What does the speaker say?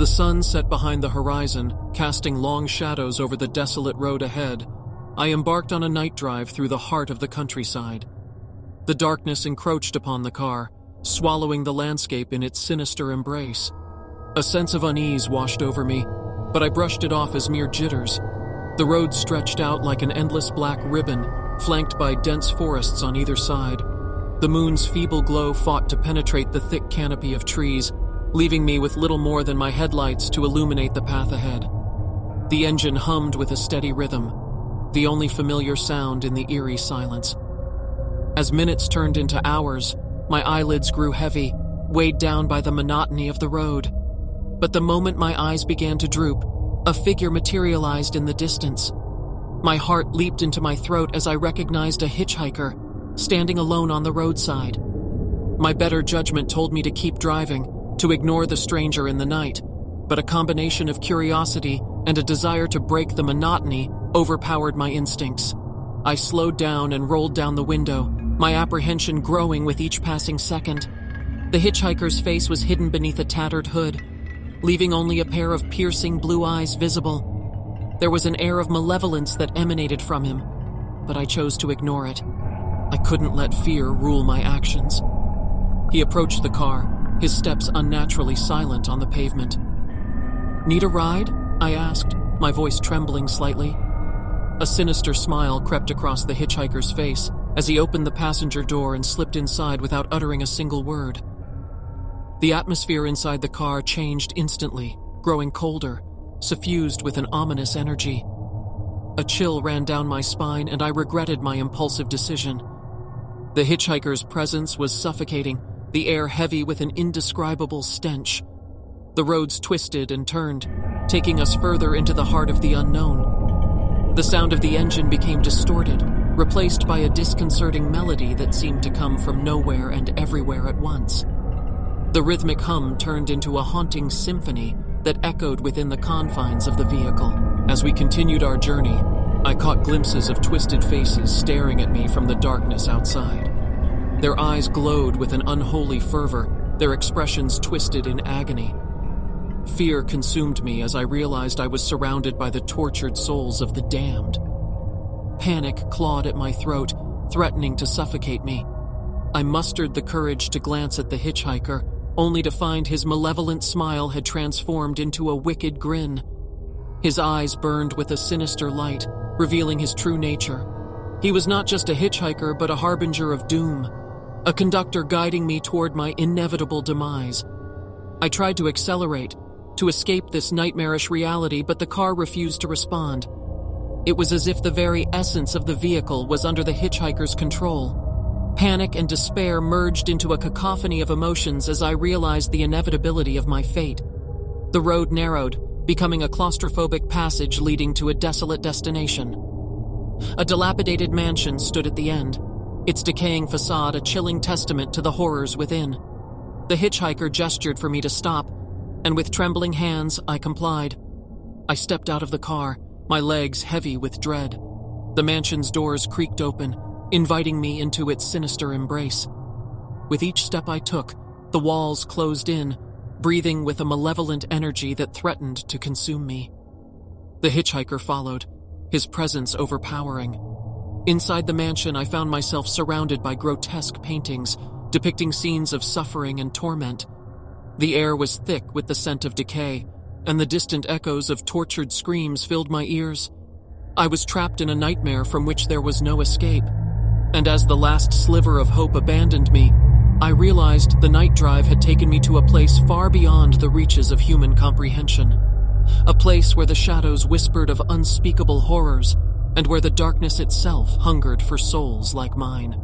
the sun set behind the horizon, casting long shadows over the desolate road ahead, I embarked on a night drive through the heart of the countryside. The darkness encroached upon the car, swallowing the landscape in its sinister embrace. A sense of unease washed over me, but I brushed it off as mere jitters. The road stretched out like an endless black ribbon, flanked by dense forests on either side. The moon's feeble glow fought to penetrate the thick canopy of trees, leaving me with little more than my headlights to illuminate the path ahead. The engine hummed with a steady rhythm, the only familiar sound in the eerie silence. As minutes turned into hours, my eyelids grew heavy, weighed down by the monotony of the road. But the moment my eyes began to droop, a figure materialized in the distance. My heart leaped into my throat as I recognized a hitchhiker, standing alone on the roadside. My better judgment told me to keep driving, to ignore the stranger in the night, but a combination of curiosity and a desire to break the monotony overpowered my instincts. I slowed down and rolled down the window, my apprehension growing with each passing second. The hitchhiker's face was hidden beneath a tattered hood, leaving only a pair of piercing blue eyes visible. There was an air of malevolence that emanated from him, but I chose to ignore it. I couldn't let fear rule my actions. He approached the car, his steps unnaturally silent on the pavement. "Need a ride?" I asked, my voice trembling slightly. A sinister smile crept across the hitchhiker's face as he opened the passenger door and slipped inside without uttering a single word. The atmosphere inside the car changed instantly, growing colder, suffused with an ominous energy. A chill ran down my spine and I regretted my impulsive decision. The hitchhiker's presence was suffocating, the air heavy with an indescribable stench. The roads twisted and turned, taking us further into the heart of the unknown. The sound of the engine became distorted, replaced by a disconcerting melody that seemed to come from nowhere and everywhere at once. The rhythmic hum turned into a haunting symphony that echoed within the confines of the vehicle. As we continued our journey, I caught glimpses of twisted faces staring at me from the darkness outside. Their eyes glowed with an unholy fervor, their expressions twisted in agony. Fear consumed me as I realized I was surrounded by the tortured souls of the damned. Panic clawed at my throat, threatening to suffocate me. I mustered the courage to glance at the hitchhiker, only to find his malevolent smile had transformed into a wicked grin. His eyes burned with a sinister light, revealing his true nature. He was not just a hitchhiker, but a harbinger of doom, a conductor guiding me toward my inevitable demise. I tried to accelerate, to escape this nightmarish reality, but the car refused to respond. It was as if the very essence of the vehicle was under the hitchhiker's control. Panic and despair merged into a cacophony of emotions as I realized the inevitability of my fate. The road narrowed, becoming a claustrophobic passage leading to a desolate destination. A dilapidated mansion stood at the end, its decaying facade a chilling testament to the horrors within. The hitchhiker gestured for me to stop, and with trembling hands, I complied. I stepped out of the car, my legs heavy with dread. The mansion's doors creaked open, inviting me into its sinister embrace. With each step I took, the walls closed in, breathing with a malevolent energy that threatened to consume me. The hitchhiker followed, his presence overpowering. Inside the mansion, I found myself surrounded by grotesque paintings, depicting scenes of suffering and torment. The air was thick with the scent of decay, and the distant echoes of tortured screams filled my ears. I was trapped in a nightmare from which there was no escape. And as the last sliver of hope abandoned me, I realized the night drive had taken me to a place far beyond the reaches of human comprehension. A place where the shadows whispered of unspeakable horrors, and where the darkness itself hungered for souls like mine.